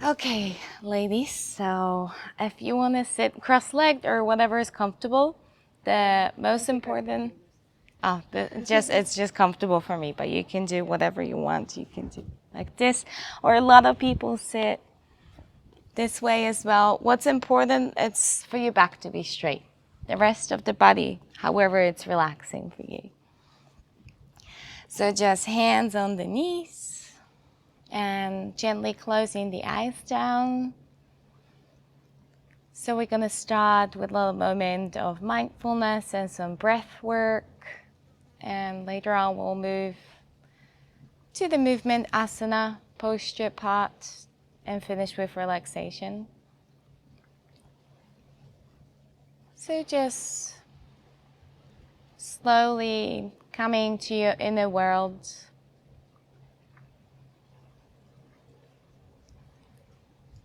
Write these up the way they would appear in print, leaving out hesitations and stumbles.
Okay, ladies, so if you want to sit cross-legged or whatever is comfortable, the most important, it's just comfortable for me, but you can do whatever you want. You can do like this, or a lot of people sit this way as well. What's important, it's for your back to be straight. The rest of the body, however it's relaxing for you. So just hands on the knees and gently closing the eyes down. So we're going to start with a little moment of mindfulness and some breath work. And later on we'll move to the movement asana, posture part, and finish with relaxation. So just slowly coming to your inner world.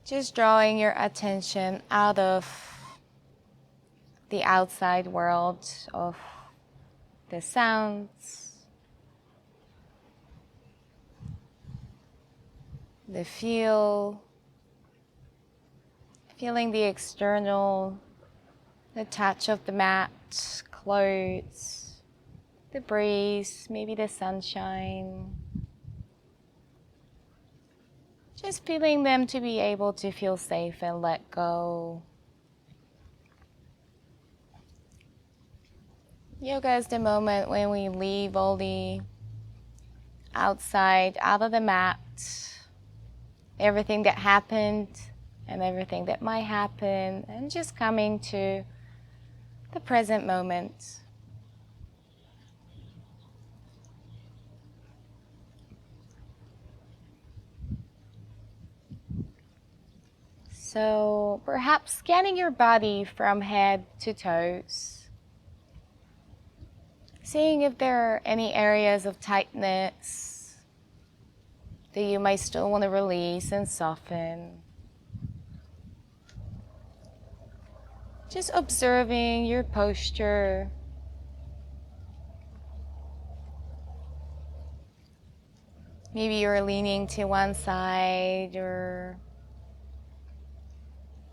Just drawing your attention out of the outside world of the sounds, the feeling the external, the touch of the mat, clothes, the breeze, maybe the sunshine. Just feeling them to be able to feel safe and let go. Yoga is the moment when we leave all the outside, out of the mat, everything that happened and everything that might happen, and just coming to the present moment. So perhaps scanning your body from head to toes, seeing if there are any areas of tightness that you might still want to release and soften. Just observing your posture. Maybe you're leaning to one side or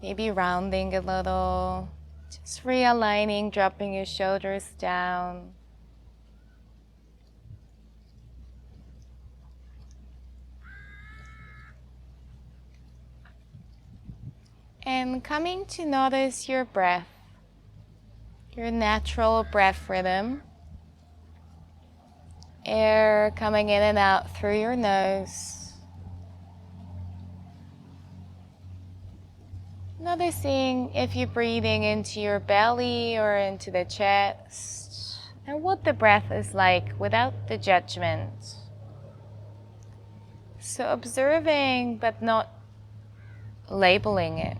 maybe rounding a little. Just realigning, dropping your shoulders down. And coming to notice your breath, your natural breath rhythm. Air coming in and out through your nose. Noticing if you're breathing into your belly or into the chest, and what the breath is like without the judgment. So observing but not labeling it.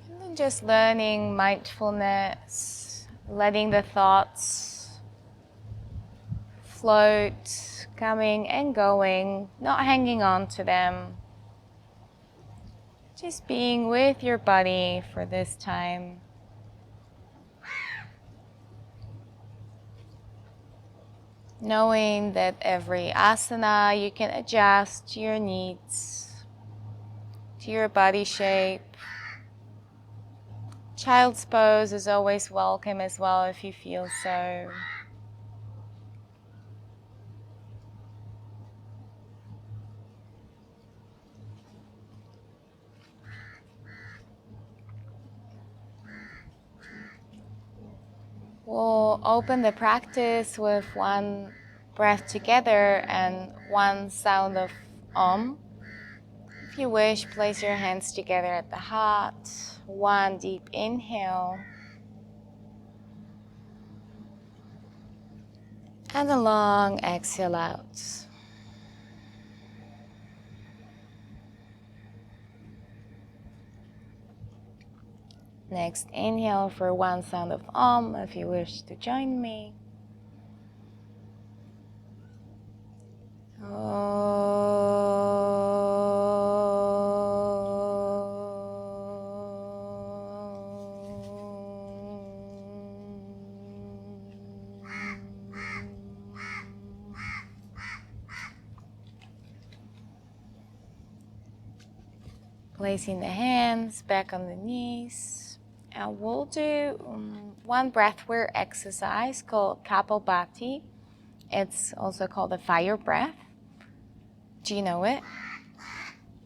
And then just learning mindfulness, letting the thoughts float, coming and going, not hanging on to them. Just being with your body for this time. Knowing that every asana you can adjust to your needs, to your body shape. Child's pose is always welcome as well if you feel so. We'll open the practice with one breath together and one sound of Om. If you wish, place your hands together at the heart. One deep inhale. And a long exhale out. Next, inhale for one sound of Om if you wish to join me. Placing the hands back on the knees. And we'll do one breathwork exercise called Kapal Bhati. It's also called the fire breath. Do you know it?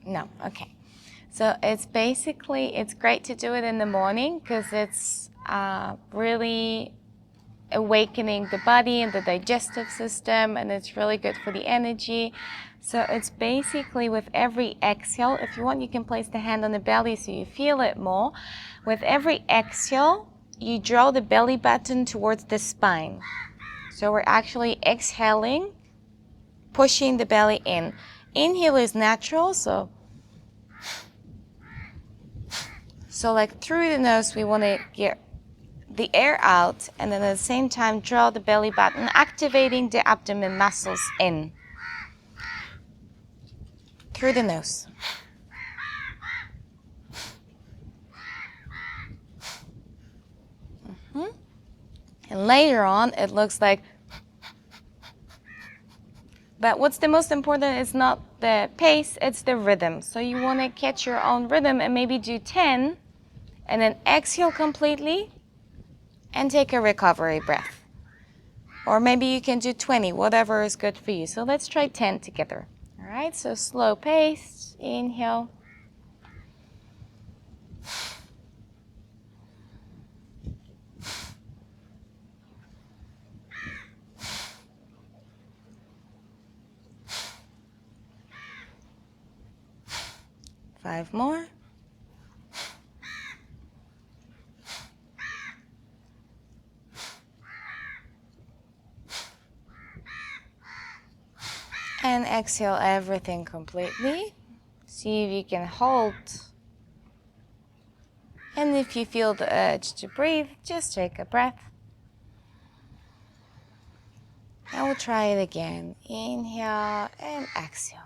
No, okay. So it's basically, it's great to do it in the morning because it's really awakening the body and the digestive system, and it's really good for the energy. So it's basically with every exhale, if you want, you can place the hand on the belly so you feel it more. With every exhale, you draw the belly button towards the spine. So we're actually exhaling, pushing the belly in. Inhale is natural, so like through the nose, we want to get the air out, and then at the same time draw the belly button, activating the abdomen muscles in through the nose. And later on it looks like, but what's the most important is not the pace, it's the rhythm. So you want to catch your own rhythm and maybe do 10 and then exhale completely and take a recovery breath. Or maybe you can do 20, whatever is good for you. So let's try 10 together. All right, so slow pace, inhale. Five more. And exhale everything completely. See if you can hold. And if you feel the urge to breathe, just take a breath. And we'll try it again. Inhale and exhale.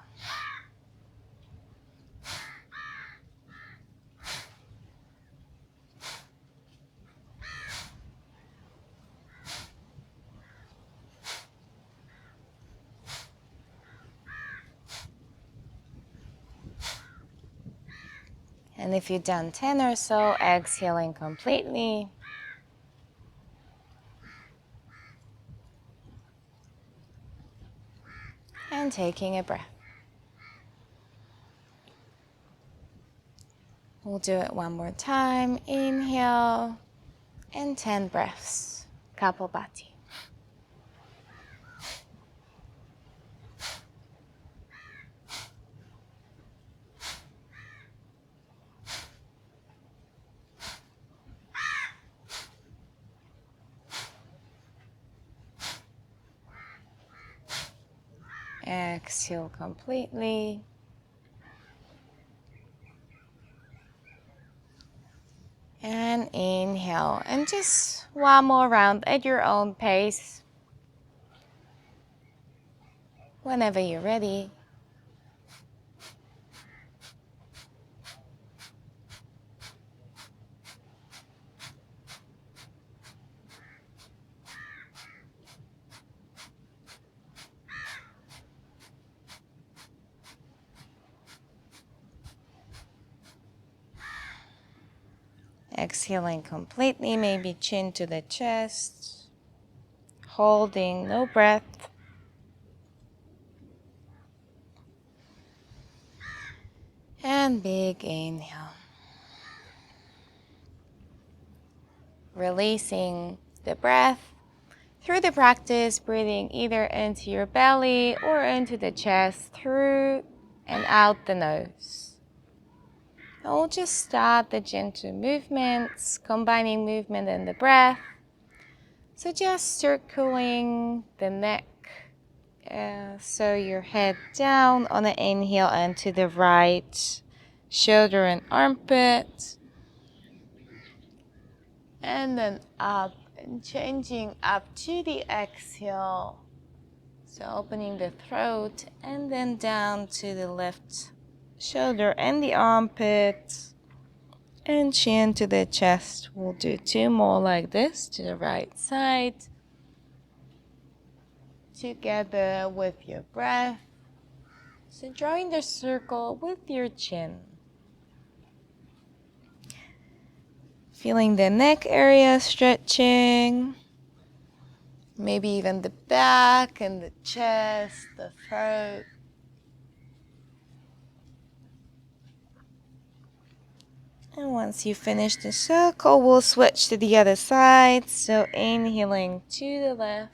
And if you've done 10 or so, exhaling completely. And taking a breath. We'll do it one more time. Inhale and 10 breaths. Kapal Bhati. Exhale completely. And inhale. And just one more round at your own pace. Whenever you're ready. Exhaling completely, maybe chin to the chest. Holding, no breath. And big inhale. Releasing the breath through the practice, breathing either into your belly or into the chest, through and out the nose. And we'll just start the gentle movements, combining movement and the breath. So just circling the neck. So your head down on the inhale and to the right, shoulder and armpit. And then up and changing up to the exhale. So opening the throat and then down to the left shoulder and the armpit. And chin to the chest. We'll do 2 more like this to the right side. Together with your breath. So drawing the circle with your chin. Feeling the neck area stretching. Maybe even the back and the chest, the throat. And once you finish the circle, we'll switch to the other side. So inhaling to the left.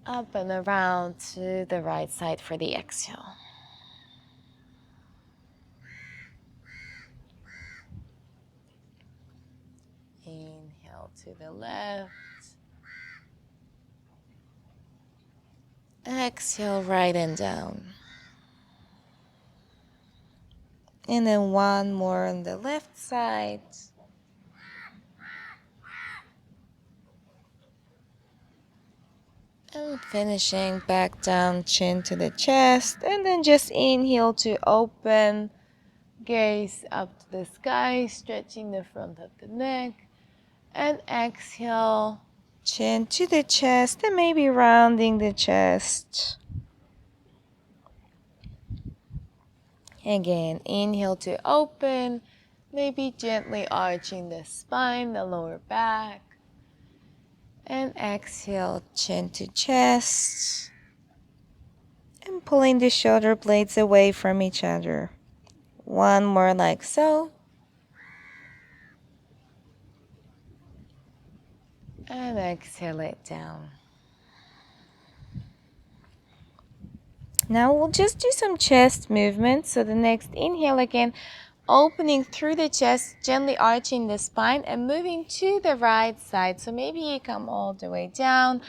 Up and around to the right side for the exhale. Inhale to the left. Exhale right and down. And then one more on the left side. And finishing back down, chin to the chest. And then just inhale to open. Gaze up to the sky, stretching the front of the neck. And exhale, chin to the chest and maybe rounding the chest. Again, inhale to open, maybe gently arching the spine, the lower back. And exhale, chin to chest. And pulling the shoulder blades away from each other. One more like so. And exhale it down. Now we'll just do some chest movements. So the next inhale again, opening through the chest, gently arching the spine and moving to the right side. So maybe you come all the way down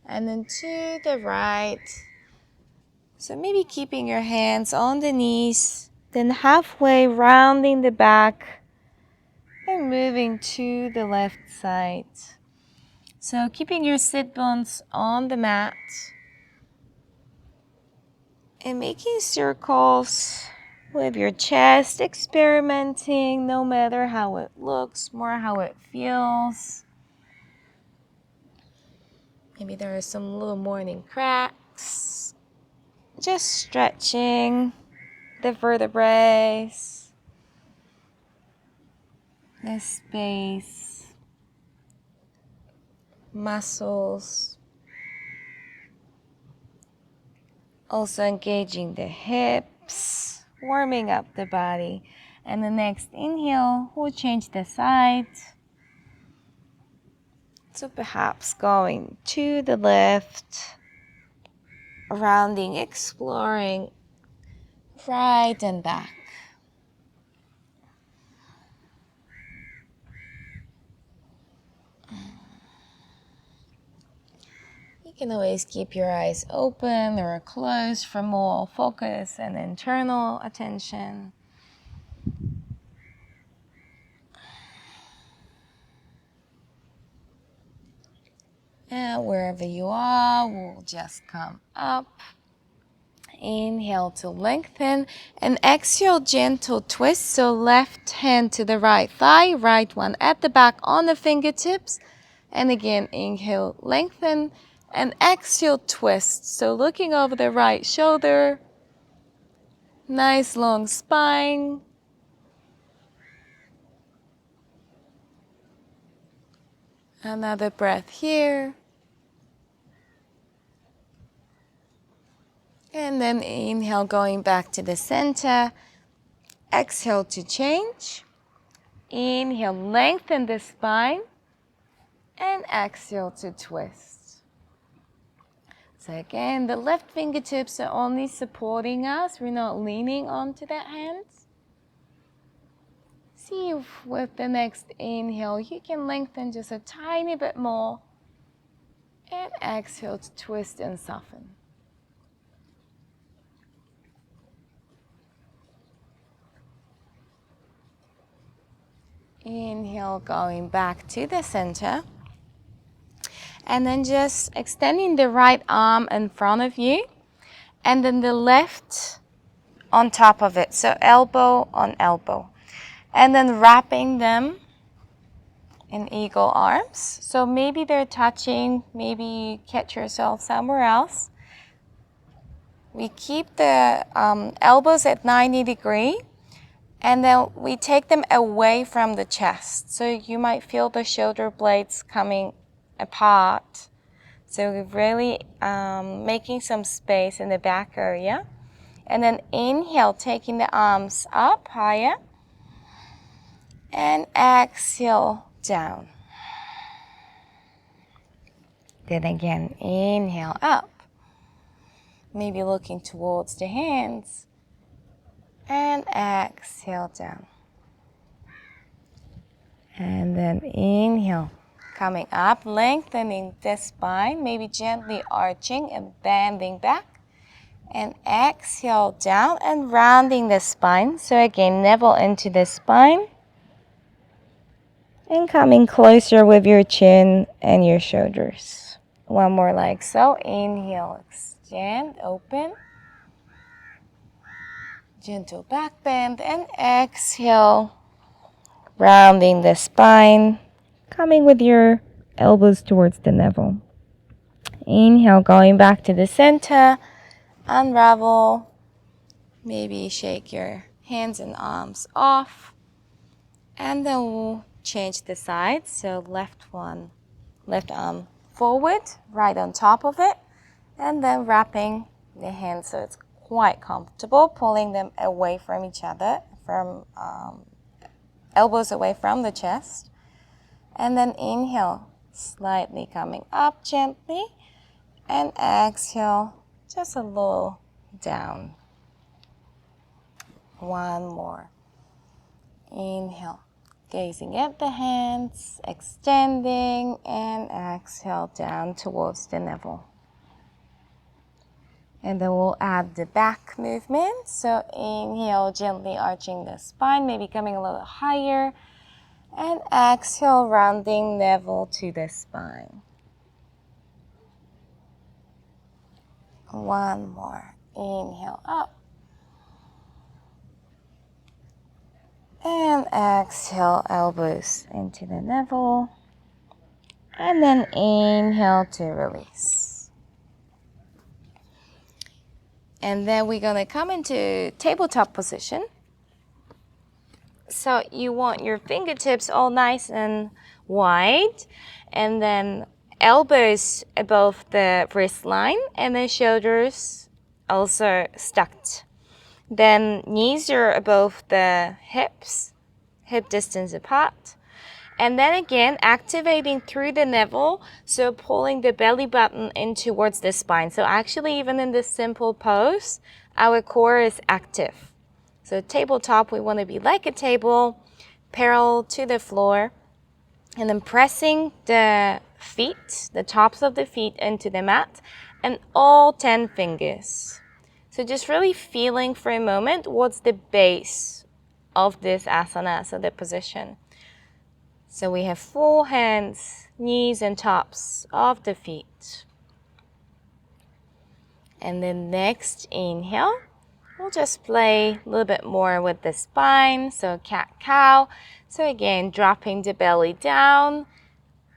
and then to the right. So maybe keeping your hands on the knees, then halfway rounding the back and moving to the left side. So keeping your sit bones on the mat and making circles with your chest, experimenting no matter how it looks, more how it feels. Maybe there are some little morning cracks. Just stretching the vertebrae, the space, muscles. Also engaging the hips, warming up the body. And the next inhale, we'll change the side. So perhaps going to the left, rounding, exploring, right and back. You can always keep your eyes open or closed for more focus and internal attention. And wherever you are, we'll just come up. Inhale to lengthen and exhale, gentle twist. So left hand to the right thigh, right one at the back on the fingertips. And again, inhale, lengthen and exhale, twist. So looking over the right shoulder, nice long spine. Another breath here. And then inhale, going back to the center. Exhale to change. Inhale, lengthen the spine. And exhale to twist. So again, the left fingertips are only supporting us. We're not leaning onto that hand. See if with the next inhale, you can lengthen just a tiny bit more. And exhale to twist and soften. Inhale, going back to the center. And then just extending the right arm in front of you. And then the left on top of it. So elbow on elbow. And then wrapping them in eagle arms. So maybe they're touching, maybe catch yourself somewhere else. We keep the elbows at 90 degrees. And then we take them away from the chest. So you might feel the shoulder blades coming apart. So we're really making some space in the back area. And then inhale, taking the arms up higher. And exhale down. Then again, inhale up. Maybe looking towards the hands. And exhale down. And then inhale, coming up, lengthening the spine, maybe gently arching and bending back. And exhale down and rounding the spine. So again, navel into the spine. And coming closer with your chin and your shoulders. One more like so. Inhale, extend, open. Gentle back bend and exhale. Rounding the spine, coming with your elbows towards the navel. Inhale, going back to the center, unravel. Maybe shake your hands and arms off. And then we'll change the sides. So left arm forward, right on top of it. And then wrapping the hands so it's quite comfortable, pulling them away from each other, from elbows away from the chest. And then inhale, slightly coming up gently. And exhale, just a little down. One more. Inhale, gazing at the hands, extending, and exhale down towards the navel. And then we'll add the back movement. So inhale, gently arching the spine, maybe coming a little higher. And exhale, rounding navel to the spine. One more. Inhale up. And exhale, elbows into the navel. And then inhale to release. And then we're going to come into tabletop position. So you want your fingertips all nice and wide. And then elbows above the wrist line. And then shoulders also stacked. Then knees are above the hips, hip distance apart. And then again, activating through the navel, so pulling the belly button in towards the spine. So actually, even in this simple pose, our core is active. So tabletop, we want to be like a table, parallel to the floor. And then pressing the feet, the tops of the feet into the mat, and all 10 fingers. So just really feeling for a moment what's the base of this asana, so the position. So we have full hands, knees and tops of the feet. And then next inhale, we'll just play a little bit more with the spine. So cat-cow. So again, dropping the belly down,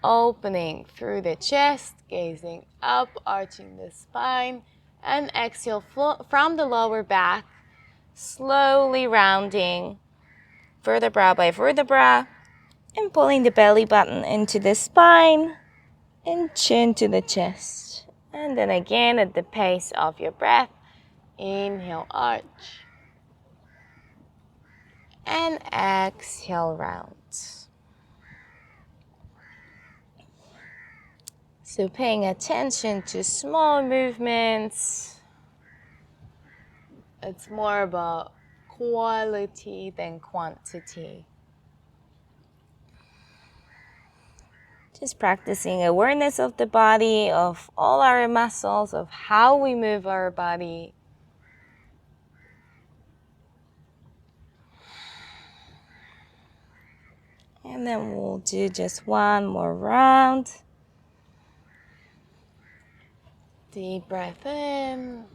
opening through the chest, gazing up, arching the spine. And exhale from the lower back, slowly rounding vertebra by vertebra. And pulling the belly button into the spine and chin to the chest. And then again at the pace of your breath, inhale, arch. And exhale, round. So paying attention to small movements. It's more about quality than quantity. Just practicing awareness of the body, of all our muscles, of how we move our body. And then we'll do just one more round. Deep breath in.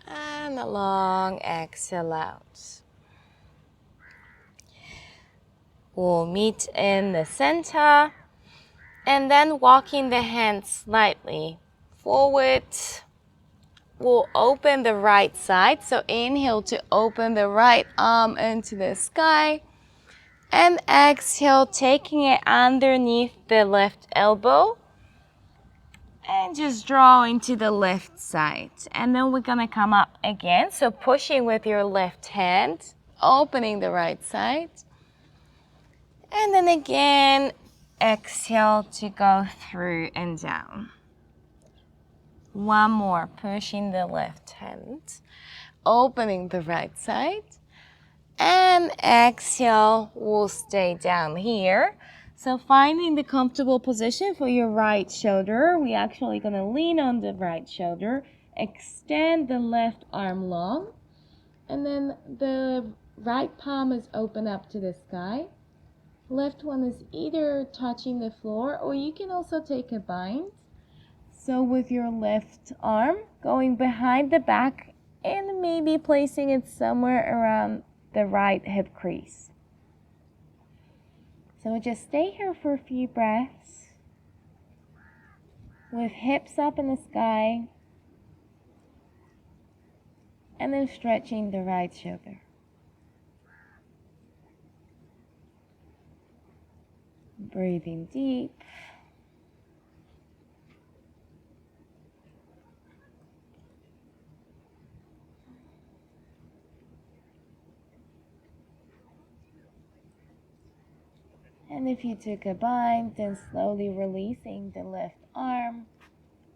And a long exhale out. We'll meet in the center. And then walking the hands slightly forward we'll open the right side. So inhale to open the right arm into the sky. And exhale, taking it underneath the left elbow. And just draw into the left side. And then we're gonna come up again. So pushing with your left hand, opening the right side. And then again, exhale to go through and down. One more, pushing the left hand, opening the right side. And exhale, we'll stay down here. So finding the comfortable position for your right shoulder, we're actually going to lean on the right shoulder, extend the left arm long, and then the right palm is open up to the sky. Left one is either touching the floor, or you can also take a bind. So with your left arm going behind the back and maybe placing it somewhere around the right hip crease. So just stay here for a few breaths with hips up in the sky and then stretching the right shoulder. Breathing deep. And if you took a bind, then slowly releasing the left arm,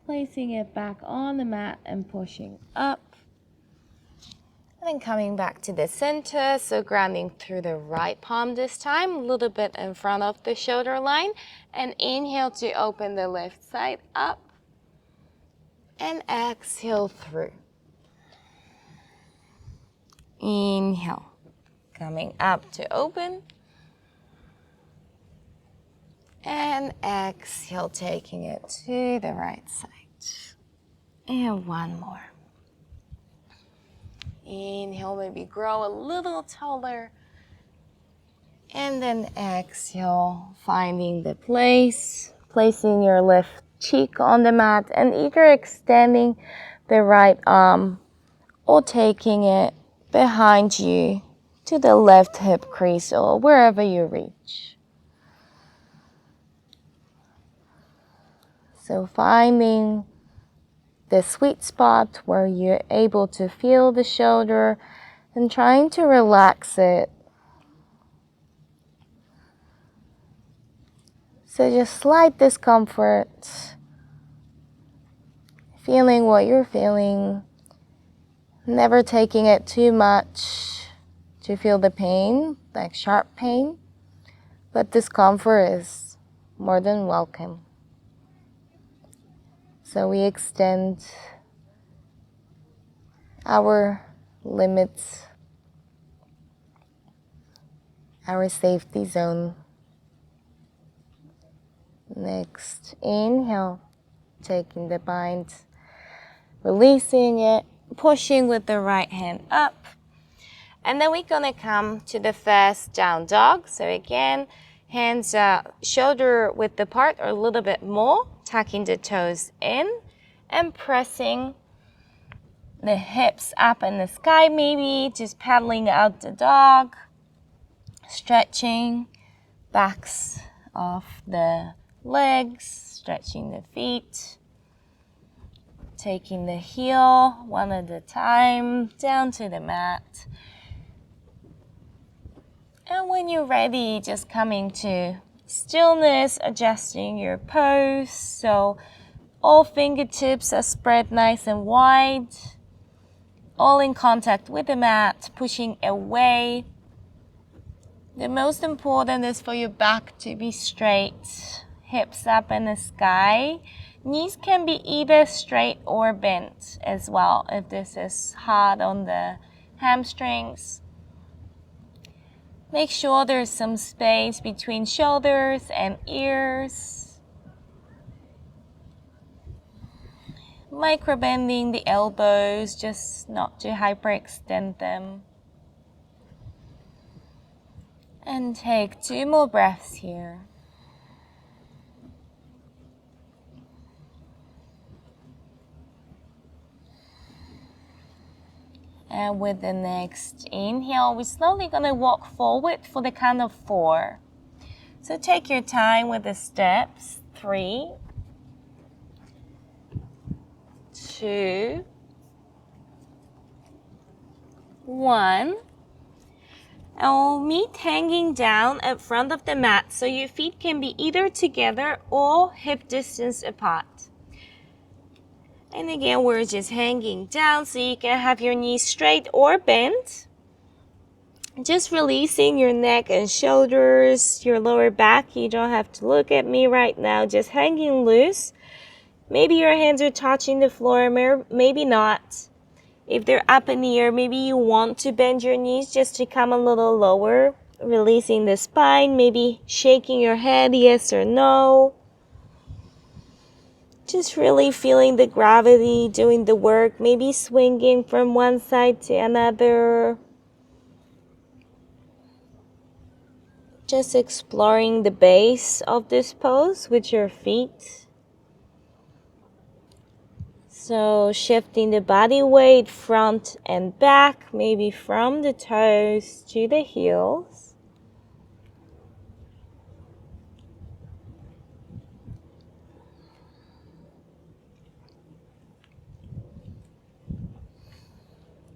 placing it back on the mat and pushing up. And then coming back to the center, so grounding through the right palm this time, a little bit in front of the shoulder line. And inhale to open the left side up. And exhale through. Inhale, coming up to open. And exhale, taking it to the right side. And one more. Inhale, maybe grow a little taller. And then exhale, finding the place, placing your left cheek on the mat and either extending the right arm or taking it behind you to the left hip crease or wherever you reach. So finding the sweet spot where you're able to feel the shoulder and trying to relax it. So just slight discomfort, feeling what you're feeling, never taking it too much to feel the pain, like sharp pain, but discomfort is more than welcome. So we extend our limits, our safety zone. Next, inhale, taking the bind, releasing it, pushing with the right hand up. And then we're gonna come to the first down dog. So again, hands shoulder width apart or a little bit more, tucking the toes in and pressing the hips up in the sky, maybe just paddling out the dog, stretching backs of the legs, stretching the feet, taking the heel one at a time down to the mat. And when you're ready, just coming to stillness, adjusting your pose. So all fingertips are spread nice and wide, all in contact with the mat, pushing away. The most important is for your back to be straight, hips up in the sky. Knees can be either straight or bent as well if this is hard on the hamstrings. Make sure there's some space between shoulders and ears. Micro-bending the elbows, just not to hyperextend them. And take 2 more breaths here. And with the next inhale, we're slowly going to walk forward for the count of 4. So take your time with the steps. 3, 2, 1. And we'll meet hanging down at front of the mat, so your feet can be either together or hip distance apart. And again, we're just hanging down, so you can have your knees straight or bent. Just releasing your neck and shoulders, your lower back. You don't have to look at me right now, just hanging loose. Maybe your hands are touching the floor, maybe not. If they're up in the air, maybe you want to bend your knees just to come a little lower, releasing the spine, maybe shaking your head, yes or no. Just really feeling the gravity, doing the work, maybe swinging from one side to another. Just exploring the base of this pose with your feet. So shifting the body weight front and back, maybe from the toes to the heels.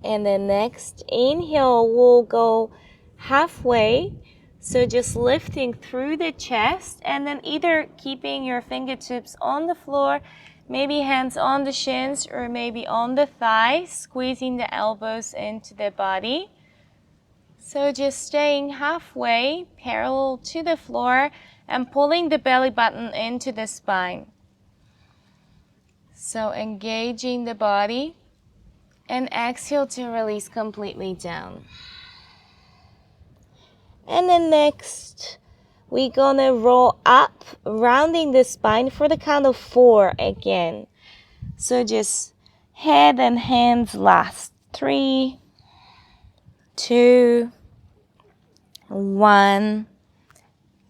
And the next inhale, we'll go halfway. So just lifting through the chest and then either keeping your fingertips on the floor, maybe hands on the shins or maybe on the thighs, squeezing the elbows into the body. So just staying halfway, parallel to the floor and pulling the belly button into the spine. So engaging the body and exhale to release completely down. And then next, we're gonna roll up, rounding the spine for the count of 4 again. So just head and hands last. 3, 2, 1.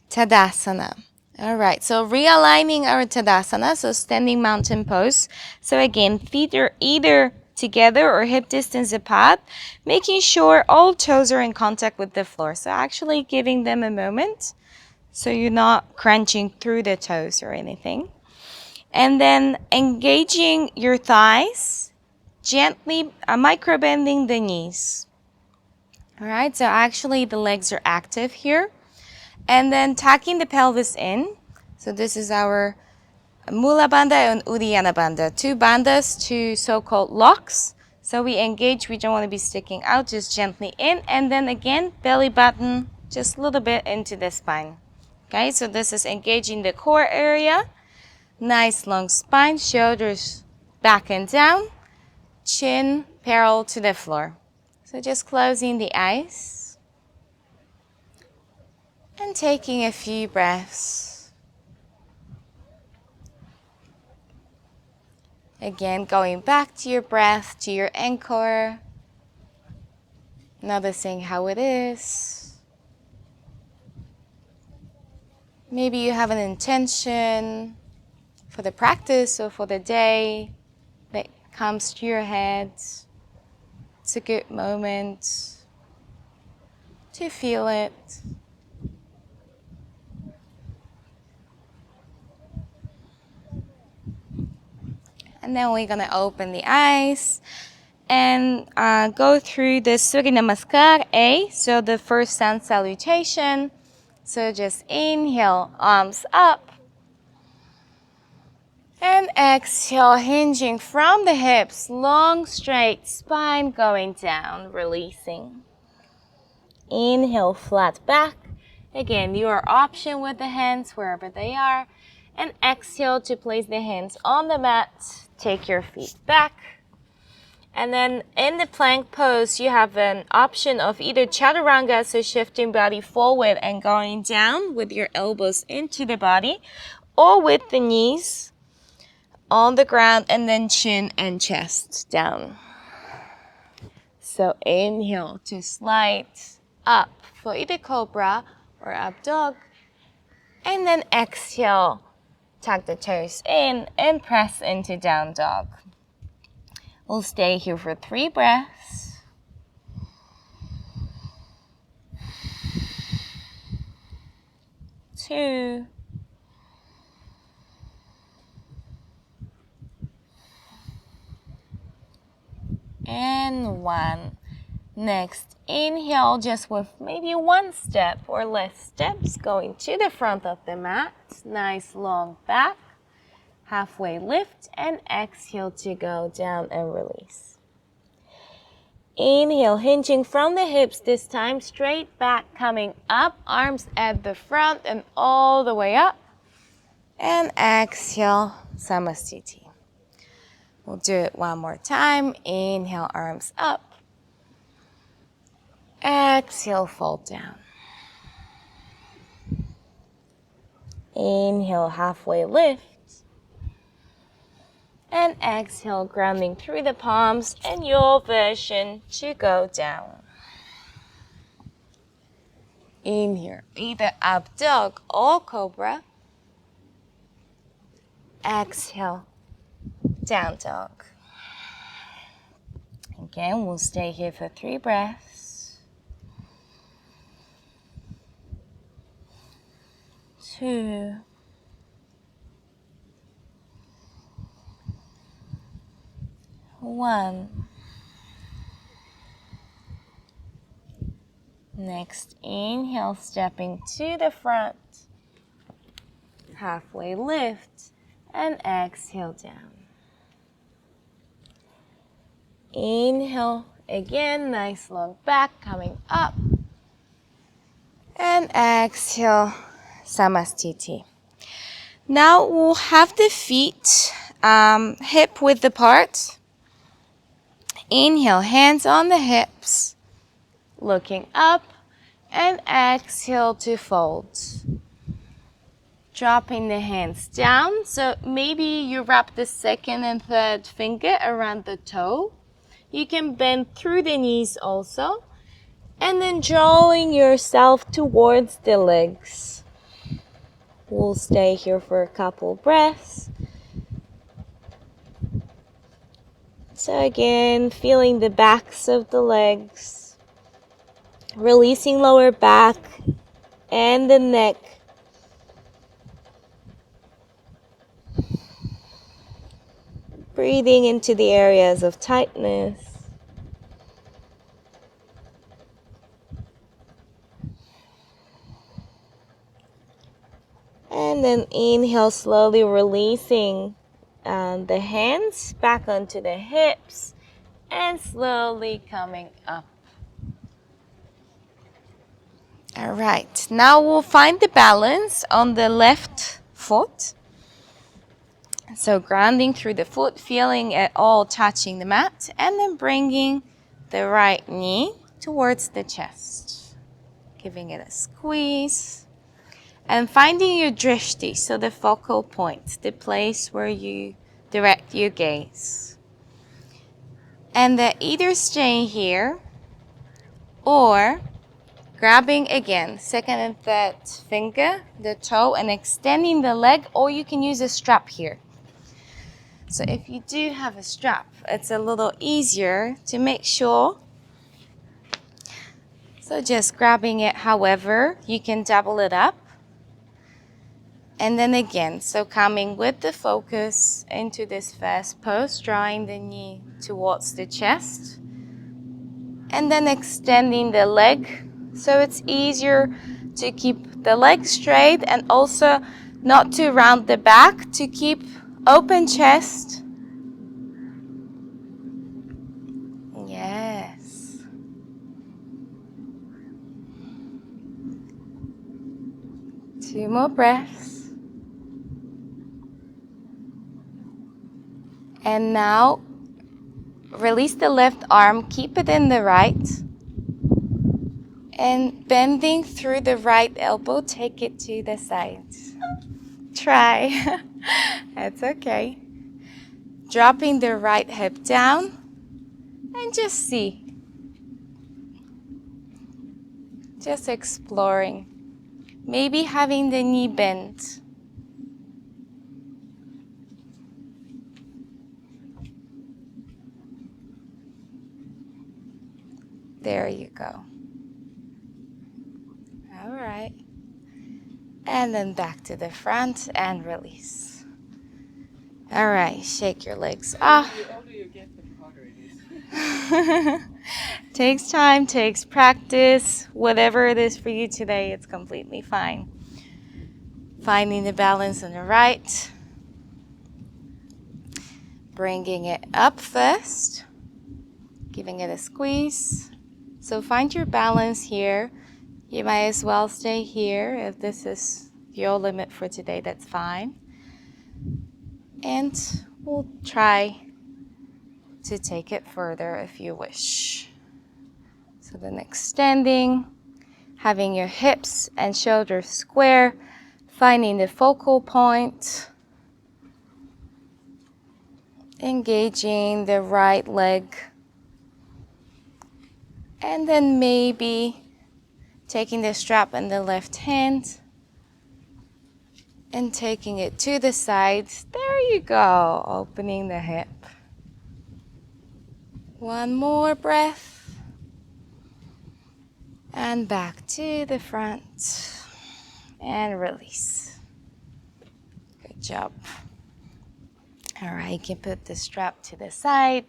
Tadasana. All right, so realigning our Tadasana, so standing mountain pose. So again, feet are either together or hip distance apart, making sure all toes are in contact with the floor. So actually giving them a moment so you're not crunching through the toes or anything. And then engaging your thighs, gently micro bending the knees. All right, so actually the legs are active here. And then tucking the pelvis in. So this is our Mula Bandha and Uddiyana Bandha. 2 bandhas, 2 so-called locks. So we engage, we don't want to be sticking out, just gently in. And then again, belly button, just a little bit into the spine. Okay, so this is engaging the core area. Nice long spine, shoulders back and down. Chin parallel to the floor. So just closing the eyes. And taking a few breaths. Again, going back to your breath, to your anchor. Noticing how it is. Maybe you have an intention for the practice or for the day that comes to your head. It's a good moment to feel it. And then we're going to open the eyes and go through the Surya Namaskar A, so the first sun salutation. So just inhale, arms up. And exhale, hinging from the hips, long straight spine going down, releasing. Inhale, flat back. Again, your option with the hands wherever they are. And exhale to place the hands on the mat. Take your feet back. And then in the plank pose, you have an option of either chaturanga, so shifting body forward and going down with your elbows into the body, or with the knees on the ground and then chin and chest down. So inhale to slide up for either cobra or up dog. And then exhale, tuck the toes in and press into down dog. We'll stay here for 3 breaths. 2, and 1. Next, inhale just with maybe 1 step or less steps going to the front of the mat. Nice long back. Halfway lift and exhale to go down and release. Inhale, hinging from the hips this time, straight back coming up, arms at the front and all the way up. And exhale, Samastiti. We'll do it one more time. Inhale, arms up. Exhale, fold down. Inhale, halfway lift. And exhale, grounding through the palms and your version to go down. Inhale, either up dog or cobra. Exhale, down dog. Again, we'll stay here for 3 breaths. 2. 1. Next, inhale, stepping to the front. Halfway lift and exhale down. Inhale, again, nice long back coming up. And exhale, Samastiti. Now we'll have the feet hip width apart. Inhale, hands on the hips, looking up, and exhale to fold. Dropping the hands down, so maybe you wrap the second and third finger around the toe. You can bend through the knees also, and then drawing yourself towards the legs. We'll stay here for a couple breaths. So again, feeling the backs of the legs, releasing lower back and the neck. Breathing into the areas of tightness. And then inhale, slowly releasing the hands back onto the hips and slowly coming up. All right, now we'll find the balance on the left foot. So grounding through the foot, feeling it all touching the mat, and then bringing the right knee towards the chest. Giving it a squeeze. And finding your drishti, so the focal point, the place where you direct your gaze. And they're either staying here or grabbing again, second and third finger, the toe, and extending the leg, or you can use a strap here. So if you do have a strap, it's a little easier to make sure. So just grabbing it, however, you can double it up. And then again, so coming with the focus into this first pose, drawing the knee towards the chest. And then extending the leg, so it's easier to keep the leg straight and also not to round the back, to keep open chest. Yes. Two more breaths. And now, release the left arm, keep it in the right. And bending through the right elbow, take it to the side. Try. That's okay. Dropping the right hip down. And just see. Just exploring. Maybe having the knee bent. There you go. All right. And then back to the front and release. All right, shake your legs off. The older you get, the harder it is. Takes time, takes practice. Whatever it is for you today, it's completely fine. Finding the balance on the right. Bringing it up first. Giving it a squeeze. So find your balance here. You might as well stay here. If this is your limit for today, that's fine. And we'll try to take it further if you wish. So then extending, having your hips and shoulders square, finding the focal point, engaging the right leg, and then maybe taking the strap in the left hand and taking it to the side. There you go, opening the hip. One more breath. And back to the front. And release. Good job. All right, you can put the strap to the side.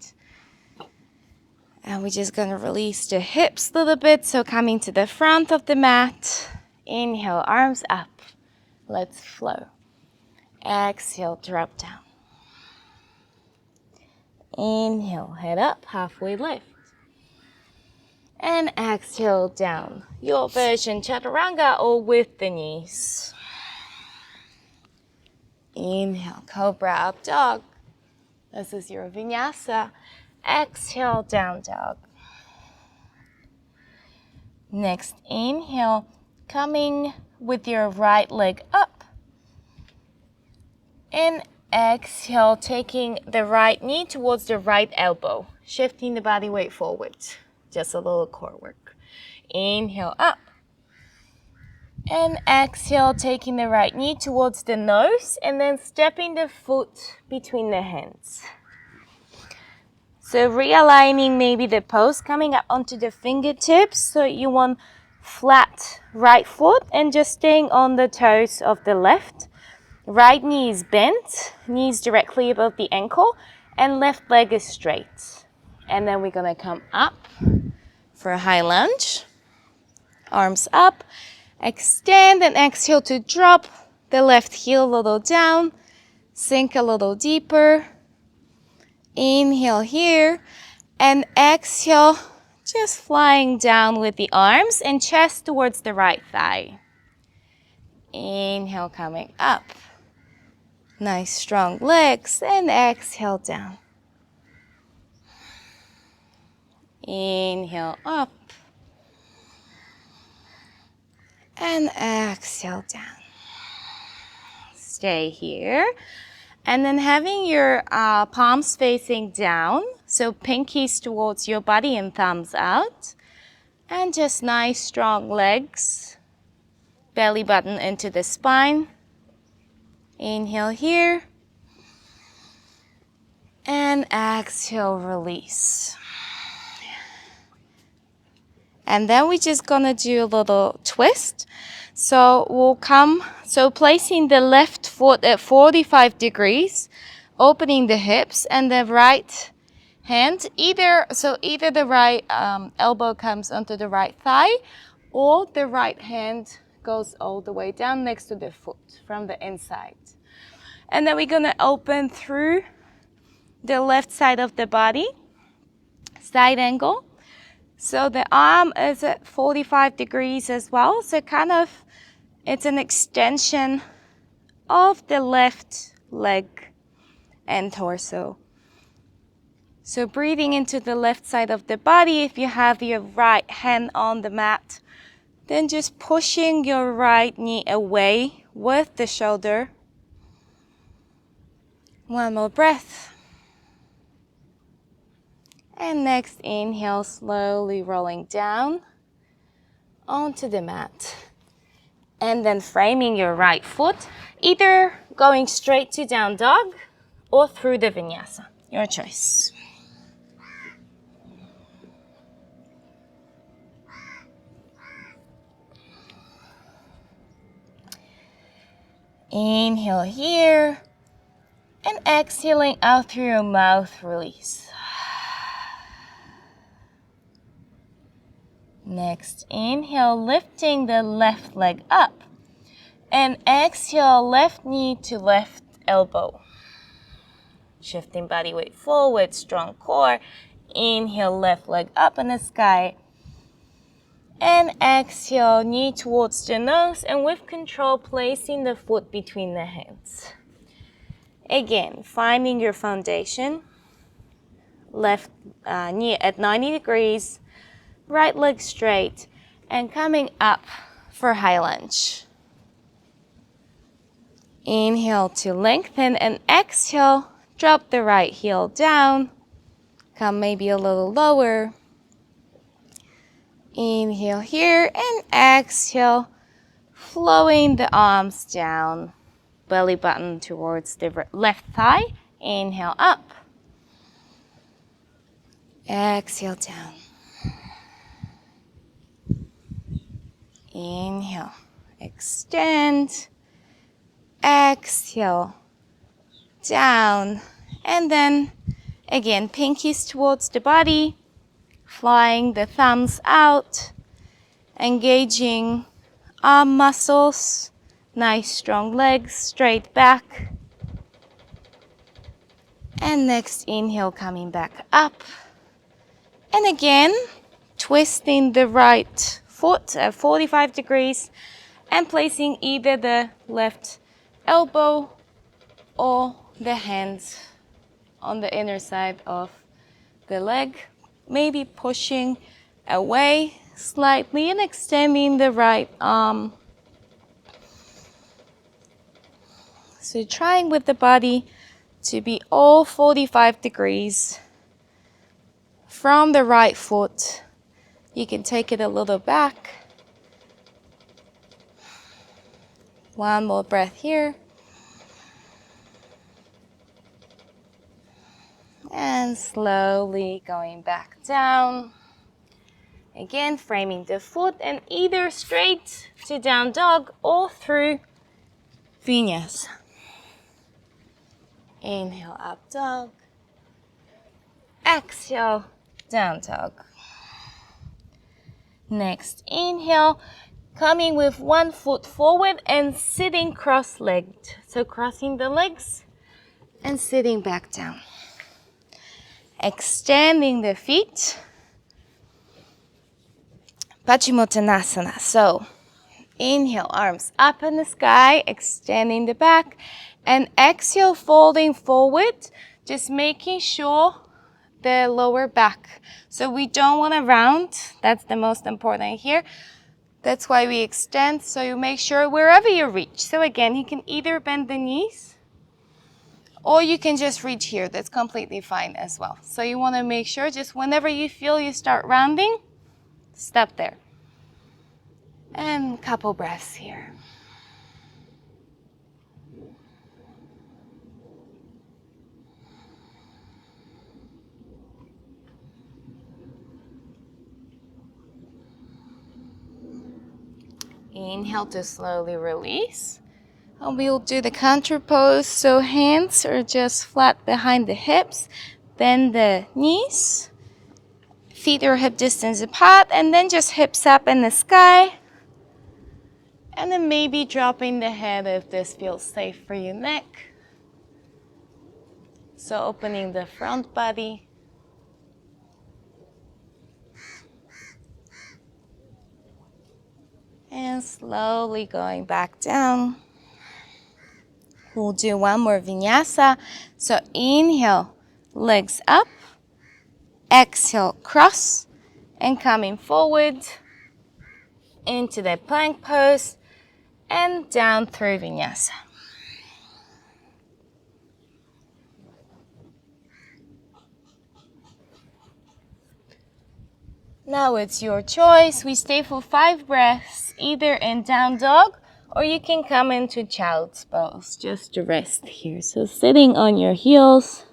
And we're just gonna release the hips a little bit. So coming to the front of the mat. Inhale, arms up. Let's flow. Exhale, drop down. Inhale, head up, halfway lift. And exhale down. Your version chaturanga or with the knees. Inhale, cobra up dog. This is your vinyasa. Exhale, down dog. Next, inhale, coming with your right leg up. And exhale, taking the right knee towards the right elbow, shifting the body weight forward. Just a little core work. Inhale up. And exhale, taking the right knee towards the nose and then stepping the foot between the hands. So realigning maybe the pose, coming up onto the fingertips. So you want flat right foot and just staying on the toes of the left. Right knee is bent, knees directly above the ankle, and left leg is straight. And then we're gonna come up for a high lunge. Arms up, extend and exhale to drop the left heel a little down, sink a little deeper. Inhale here and exhale, just flying down with the arms and chest towards the right thigh. Inhale, coming up. Nice strong legs and exhale down. Inhale up and exhale down. Stay here. And then having your palms facing down, so pinkies towards your body and thumbs out. And just nice strong legs. Belly button into the spine. Inhale here. And exhale, release. And then we're just gonna do a little twist. So we'll come, so placing the left foot at 45 degrees, opening the hips, and the right hand, either the right elbow comes onto the right thigh, or the right hand goes all the way down next to the foot from the inside. And then we're gonna open through the left side of the body, side angle. So the arm is at 45 degrees as well. So kind of, it's an extension of the left leg and torso. So breathing into the left side of the body. If you have your right hand on the mat, then just pushing your right knee away with the shoulder. One more breath. And next inhale, slowly rolling down onto the mat. And then framing your right foot, either going straight to down dog or through the vinyasa. Your choice. Inhale here. And exhaling out through your mouth, release. Next, inhale, lifting the left leg up. And exhale, left knee to left elbow. Shifting body weight forward, strong core. Inhale, left leg up in the sky. And exhale, knee towards the nose. And with control, placing the foot between the hands. Again, finding your foundation. Left knee at 90 degrees. Right leg straight. And coming up for high lunge. Inhale to lengthen and exhale, drop the right heel down. Come maybe a little lower. Inhale here and exhale, flowing the arms down. Belly button towards the left thigh. Inhale up. Exhale down. Inhale, extend. Exhale, down, and then again, pinkies towards the body, flying the thumbs out, engaging arm muscles, nice strong legs, straight back, and next inhale, coming back up, and again, twisting the right foot at 45 degrees, and placing either the left elbow or the hands on the inner side of the leg, maybe pushing away slightly and extending the right arm. So trying with the body to be all 45 degrees from the right foot. You can take it a little back. One more breath here. And slowly going back down. Again, framing the foot and either straight to down dog or through vinyasa. Inhale, up dog. Exhale, down dog. Next, inhale. Coming with one foot forward and sitting cross-legged. So crossing the legs and sitting back down. Extending the feet. Paschimottanasana. So inhale, arms up in the sky, extending the back. And exhale, folding forward, just making sure the lower back. So we don't want to round. That's the most important here. That's why we extend, so you make sure wherever you reach. So again, you can either bend the knees or you can just reach here. That's completely fine as well. So you want to make sure just whenever you feel you start rounding, stop there. And couple breaths here. Inhale to slowly release. And we'll do the counter pose. So hands are just flat behind the hips. Bend the knees. Feet are hip distance apart. And then just hips up in the sky. And then maybe dropping the head if this feels safe for your neck. So opening the front body. And slowly going back down. We'll do one more vinyasa. So inhale, legs up. Exhale, cross. And coming forward into the plank pose. And down through vinyasa. Now it's your choice. We stay for 5 breaths, either in down dog, or you can come into child's pose, just to rest here. So sitting on your heels,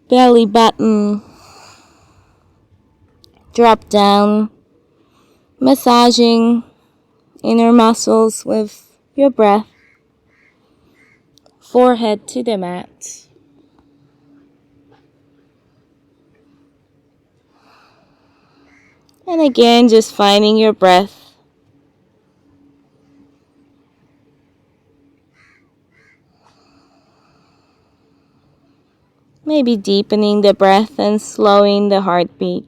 belly button, drop down, massaging inner muscles with your breath, forehead to the mat. And again, just finding your breath. Maybe deepening the breath and slowing the heartbeat.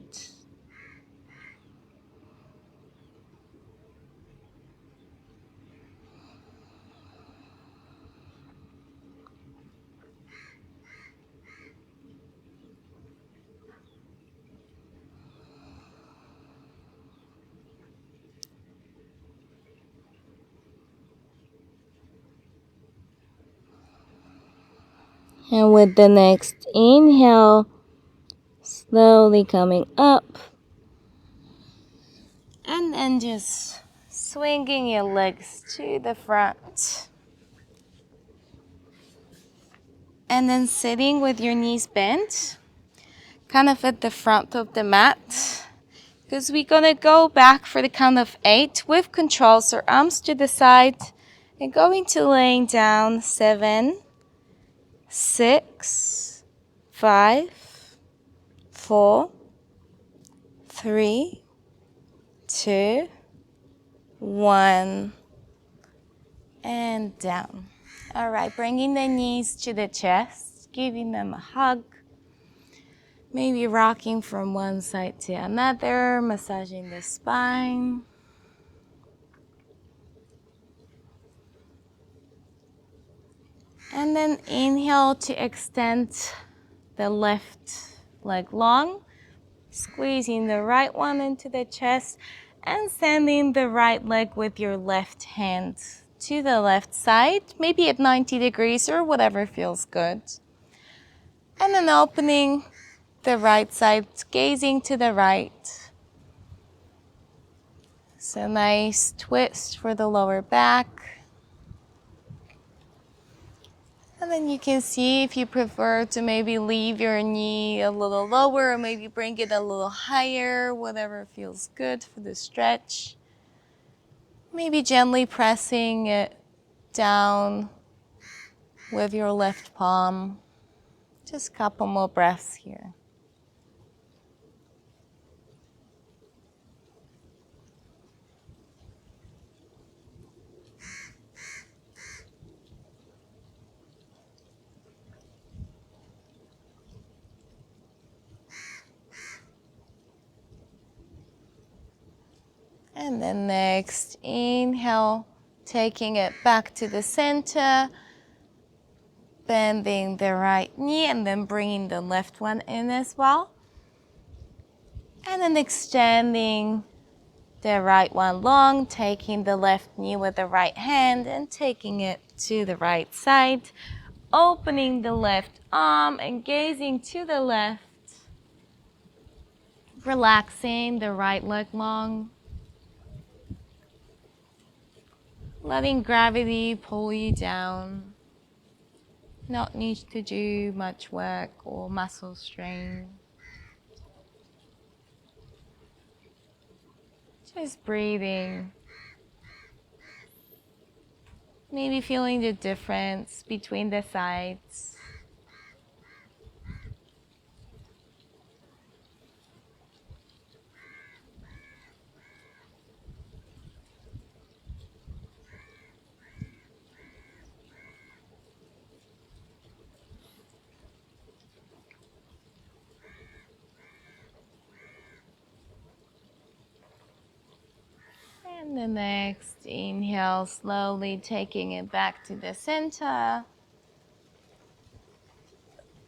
And with the next inhale, slowly coming up. And then just swinging your legs to the front. And then sitting with your knees bent, kind of at the front of the mat. Because we're going to go back for the count of 8 with control. So arms to the side. And going to laying down 7, 6, 5, 4, 3, 2, 1, and down. All right, bringing the knees to the chest, giving them a hug. Maybe rocking from one side to another, massaging the spine. And then inhale to extend the left leg long, squeezing the right one into the chest and sending the right leg with your left hand to the left side, maybe at 90 degrees or whatever feels good. And then opening the right side, gazing to the right. So nice twist for the lower back. And then you can see if you prefer to maybe leave your knee a little lower or maybe bring it a little higher, whatever feels good for the stretch. Maybe gently pressing it down with your left palm. Just a couple more breaths here. And then next, inhale, taking it back to the center, bending the right knee and then bringing the left one in as well. And then extending the right one long, taking the left knee with the right hand and taking it to the right side. Opening the left arm and gazing to the left. Relaxing the right leg long. Letting gravity pull you down. Not need to do much work or muscle strain. Just breathing. Maybe feeling the difference between the sides. And the next inhale, slowly taking it back to the center.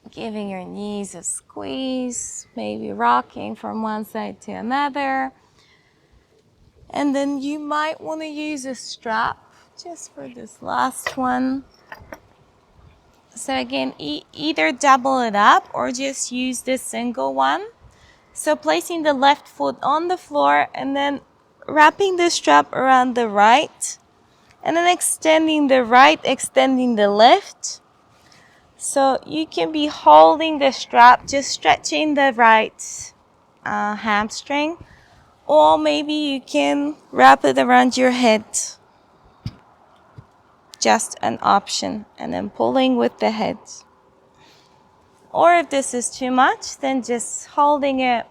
Giving your knees a squeeze, maybe rocking from one side to another. And then you might want to use a strap just for this last one. So again, either double it up or just use this single one. So placing the left foot on the floor and then wrapping the strap around the right. And then extending the right, extending the left. So you can be holding the strap, just stretching the right hamstring. Or maybe you can wrap it around your head. Just an option. And then pulling with the head. Or if this is too much, then just holding it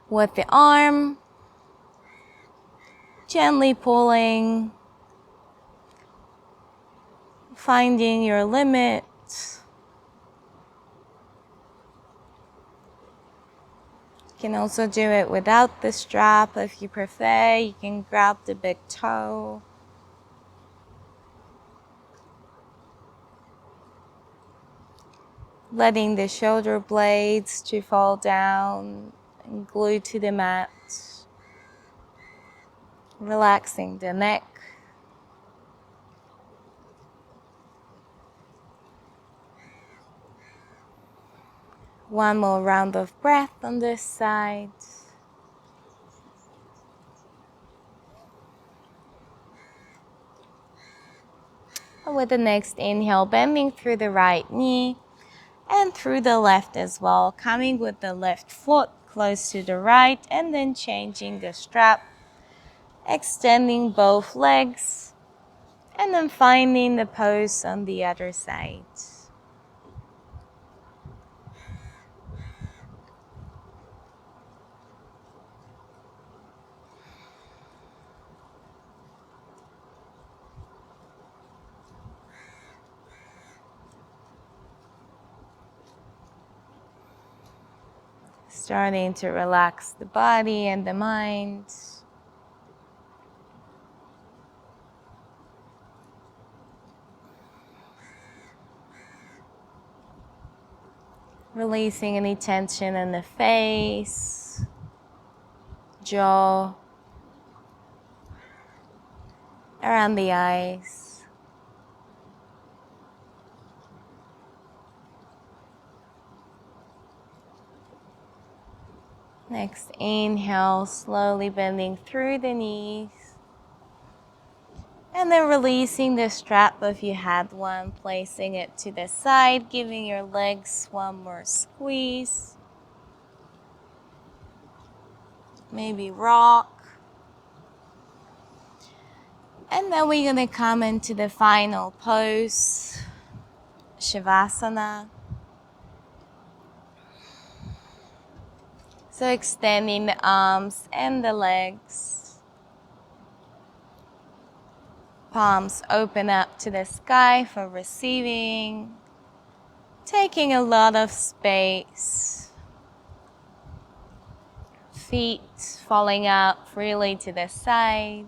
with the arm. Gently pulling. Finding your limit. You can also do it without the strap if you prefer. You can grab the big toe. Letting the shoulder blades to fall down and glue to the mat. Relaxing the neck. One more round of breath on this side. And with the next inhale, bending through the right knee and through the left as well. Coming with the left foot close to the right and then changing the strap. Extending both legs and then finding the pose on the other side. Starting to relax the body and the mind. Releasing any tension in the face, jaw, around the eyes. Next inhale, slowly bending through the knees. And then releasing the strap if you had one, placing it to the side, giving your legs one more squeeze. Maybe rock. And then we're going to come into the final pose, Shavasana. So extending the arms and the legs. Palms open up to the sky for receiving. Taking a lot of space. Feet falling out freely to the side.